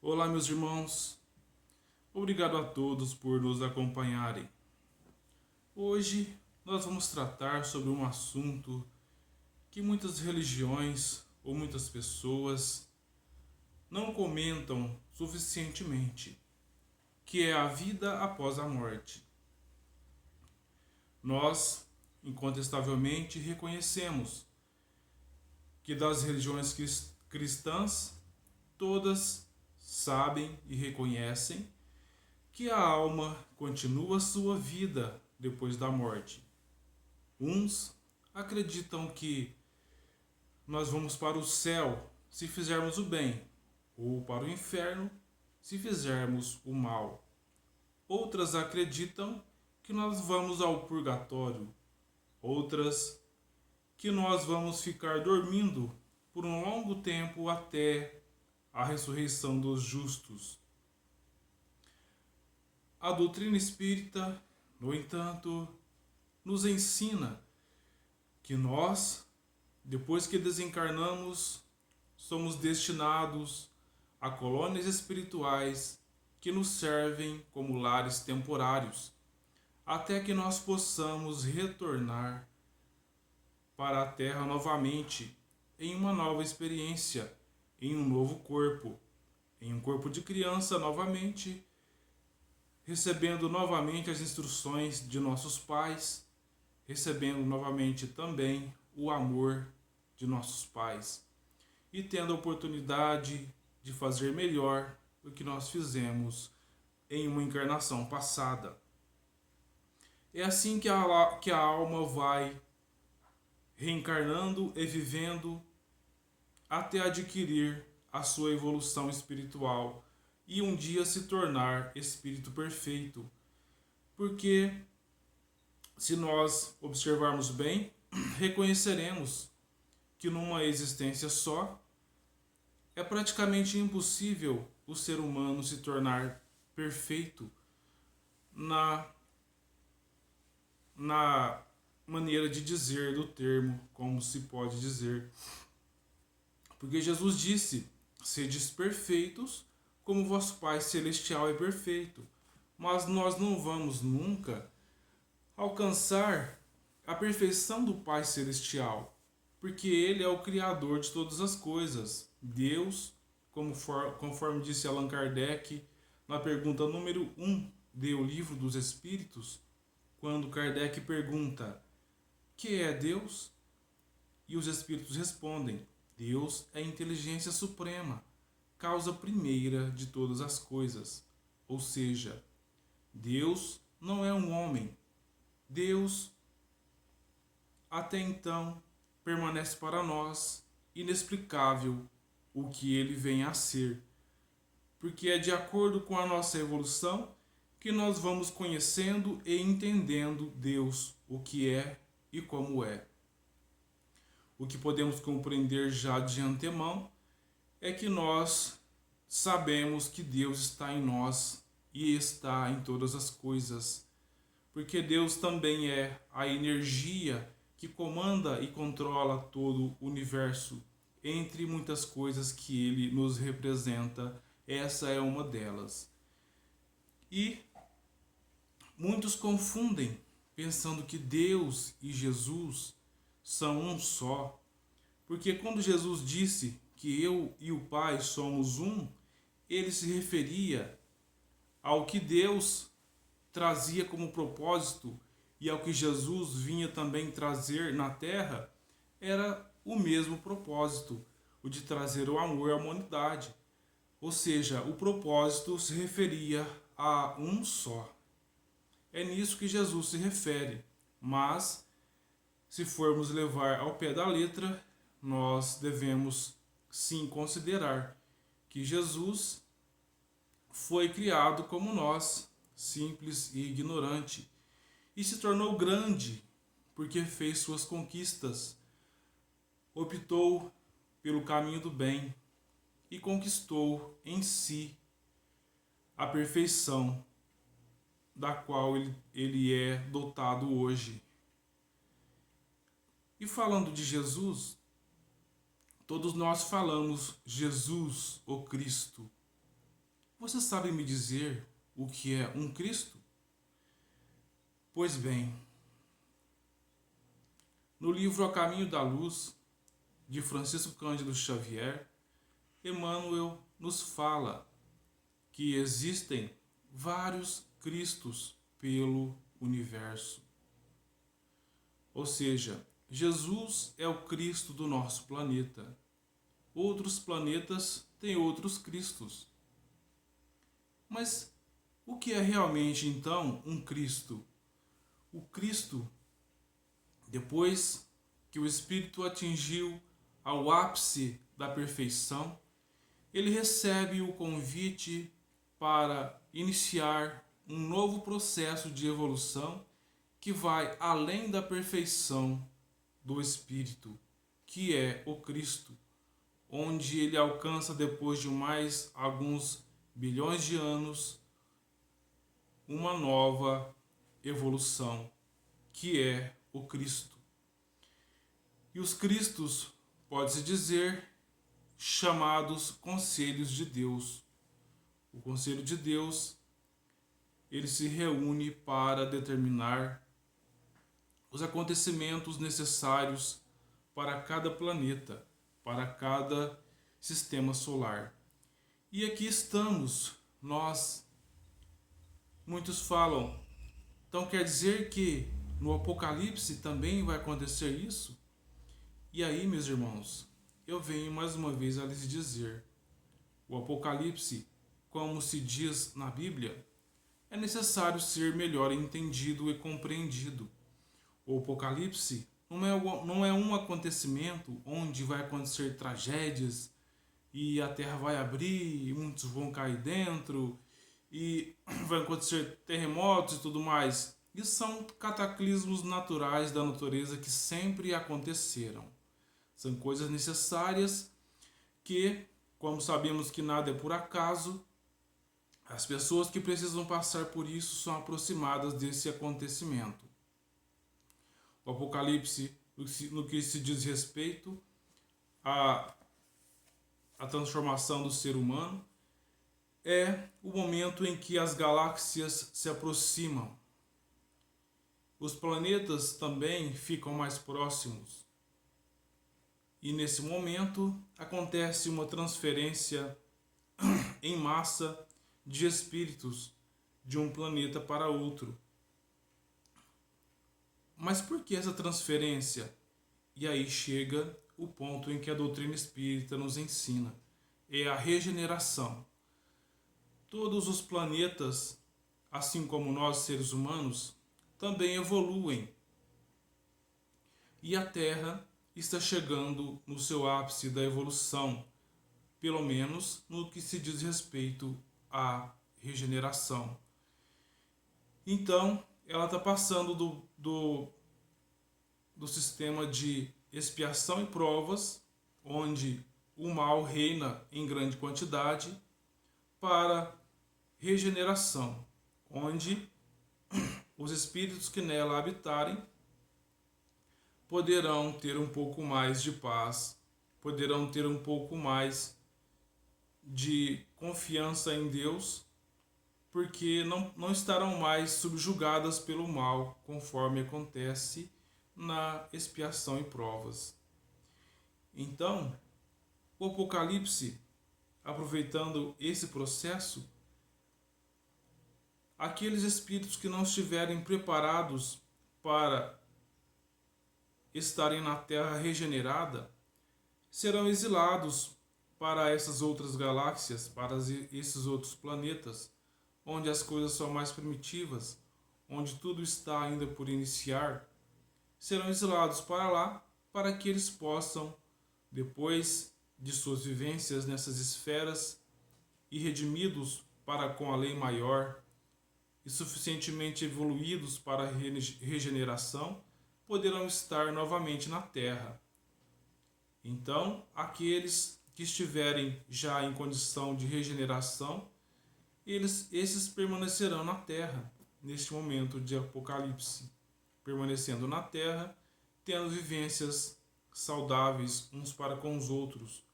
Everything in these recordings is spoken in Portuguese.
Olá, meus irmãos. Obrigado a todos por nos acompanharem. Hoje nós vamos tratar sobre um assunto que muitas religiões ou muitas pessoas não comentam suficientemente, que é a vida após a morte. Nós, incontestavelmente, reconhecemos que das religiões cristãs, todas sabem e reconhecem que a alma continua sua vida depois da morte. Uns acreditam que nós vamos para o céu se fizermos o bem, ou para o inferno se fizermos o mal. Outras acreditam que nós vamos ao purgatório. Outras que nós vamos ficar dormindo por um longo tempo até a ressurreição dos justos. A doutrina espírita, no entanto, nos ensina que nós, depois que desencarnamos, somos destinados a colônias espirituais que nos servem como lares temporários, até que nós possamos retornar para a Terra novamente, em uma nova experiência, em um novo corpo, em um corpo de criança novamente, recebendo novamente as instruções de nossos pais, recebendo novamente também o amor de nossos pais e tendo a oportunidade de fazer melhor do que nós fizemos em uma encarnação passada. É assim que a alma vai reencarnando e vivendo até adquirir a sua evolução espiritual e um dia se tornar espírito perfeito. Porque se nós observarmos bem, reconheceremos que numa existência só é praticamente impossível o ser humano se tornar perfeito na maneira de dizer do termo, como se pode dizer. Porque Jesus disse: sedes perfeitos, como vosso Pai Celestial é perfeito. Mas nós não vamos nunca alcançar a perfeição do Pai Celestial, porque Ele é o Criador de todas as coisas. Deus, conforme disse Allan Kardec na pergunta número 1 do Livro dos Espíritos, quando Kardec pergunta: que é Deus? E os Espíritos respondem: Deus é a inteligência suprema, causa primeira de todas as coisas. Ou seja, Deus não é um homem. Deus, até então, permanece para nós inexplicável o que ele vem a ser. Porque é de acordo com a nossa evolução que nós vamos conhecendo e entendendo Deus, o que é e como é. O que podemos compreender já de antemão é que nós sabemos que Deus está em nós e está em todas as coisas, porque Deus também é a energia que comanda e controla todo o universo. Entre muitas coisas que Ele nos representa, essa é uma delas. E muitos confundem, pensando que Deus e Jesus são um só, porque quando Jesus disse que eu e o Pai somos um, ele se referia ao que Deus trazia como propósito e ao que Jesus vinha também trazer na terra, era o mesmo propósito, o de trazer o amor à humanidade. Ou seja, o propósito se referia a um só. É nisso que Jesus se refere, mas se formos levar ao pé da letra, nós devemos sim considerar que Jesus foi criado como nós, simples e ignorante, e se tornou grande porque fez suas conquistas, optou pelo caminho do bem e conquistou em si a perfeição da qual ele é dotado hoje. E falando de Jesus, todos nós falamos Jesus, o Cristo. Você sabe me dizer o que é um Cristo? Pois bem, no livro A Caminho da Luz, de Francisco Cândido Xavier, Emmanuel nos fala que existem vários Cristos pelo universo. Ou seja, Jesus é o Cristo do nosso planeta. Outros planetas têm outros Cristos. Mas o que é realmente então um Cristo? O Cristo, depois que o Espírito atingiu ao ápice da perfeição, ele recebe o convite para iniciar um novo processo de evolução que vai além da perfeição do Espírito, que é o Cristo, onde ele alcança, depois de mais alguns bilhões de anos, uma nova evolução, que é o Cristo. E os Cristos, pode-se dizer, chamados conselhos de Deus. O conselho de Deus, ele se reúne para determinar os acontecimentos necessários para cada planeta, para cada sistema solar. E aqui estamos, nós. Muitos falam, então quer dizer que no Apocalipse também vai acontecer isso? E aí, meus irmãos, eu venho mais uma vez a lhes dizer, o Apocalipse, como se diz na Bíblia, é necessário ser melhor entendido e compreendido. O Apocalipse não é um acontecimento onde vai acontecer tragédias e a terra vai abrir e muitos vão cair dentro e vai acontecer terremotos e tudo mais. Isso são cataclismos naturais da natureza que sempre aconteceram. São coisas necessárias que, como sabemos que nada é por acaso, as pessoas que precisam passar por isso são aproximadas desse acontecimento. O Apocalipse, no que se diz respeito à transformação do ser humano, é o momento em que as galáxias se aproximam. Os planetas também ficam mais próximos. E nesse momento acontece uma transferência em massa de espíritos de um planeta para outro. Mas por que essa transferência? E aí chega o ponto em que a doutrina espírita nos ensina. É a regeneração. Todos os planetas, assim como nós seres humanos, também evoluem. E a Terra está chegando no seu ápice da evolução, pelo menos no que se diz respeito à regeneração. Então, ela está passando do sistema de expiação e provas, onde o mal reina em grande quantidade, para regeneração, onde os espíritos que nela habitarem poderão ter um pouco mais de paz, poderão ter um pouco mais de confiança em Deus, porque não estarão mais subjugadas pelo mal, conforme acontece na expiação e provas. Então, o Apocalipse, aproveitando esse processo, aqueles espíritos que não estiverem preparados para estarem na Terra regenerada serão exilados para essas outras galáxias, para esses outros planetas, onde as coisas são mais primitivas, onde tudo está ainda por iniciar, serão exilados para lá, para que eles possam, depois de suas vivências nessas esferas, e redimidos para com a lei maior, e suficientemente evoluídos para a regeneração, poderão estar novamente na Terra. Então, aqueles que estiverem já em condição de regeneração, esses permanecerão na Terra, neste momento de Apocalipse, permanecendo na Terra, tendo vivências saudáveis uns para com os outros,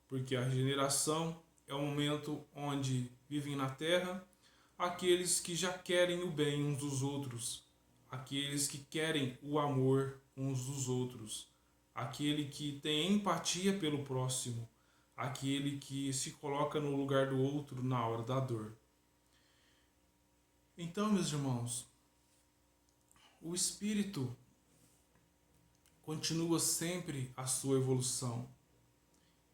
porque a regeneração é o momento onde vivem na terra aqueles que já querem o bem uns dos outros, aqueles que querem o amor uns dos outros, aquele que tem empatia pelo próximo, aquele que se coloca no lugar do outro na hora da dor. Então, meus irmãos, o espírito continua sempre a sua evolução.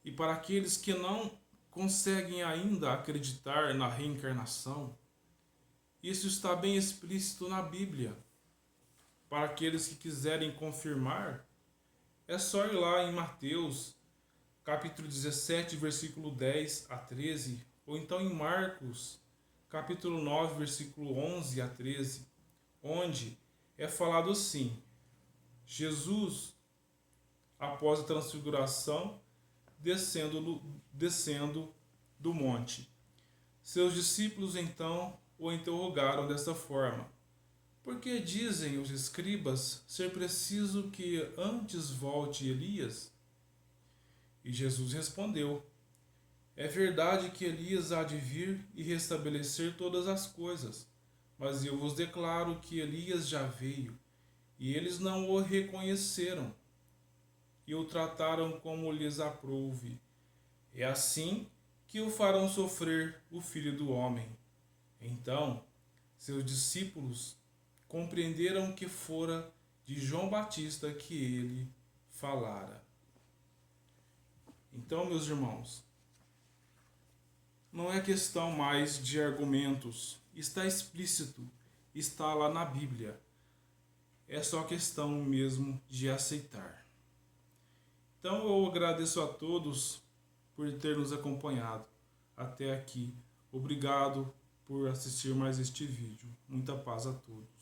E para aqueles que não conseguem ainda acreditar na reencarnação, isso está bem explícito na Bíblia. Para aqueles que quiserem confirmar, é só ir lá em Mateus, capítulo 17, versículo 10 a 13, ou então em Marcos, capítulo 9, versículo 11 a 13, onde é falado assim: Jesus, após a transfiguração, descendo do monte. Seus discípulos então o interrogaram desta forma: por que dizem os escribas ser preciso que antes volte Elias? E Jesus respondeu: é verdade que Elias há de vir e restabelecer todas as coisas, mas eu vos declaro que Elias já veio, e eles não o reconheceram, e o trataram como lhes aprouve. É assim que o farão sofrer o Filho do Homem. Então, seus discípulos compreenderam que fora de João Batista que ele falara. Então, meus irmãos, não é questão mais de argumentos, está explícito, está lá na Bíblia. É só questão mesmo de aceitar. Então eu agradeço a todos por ter nos acompanhado até aqui. Obrigado por assistir mais este vídeo. Muita paz a todos.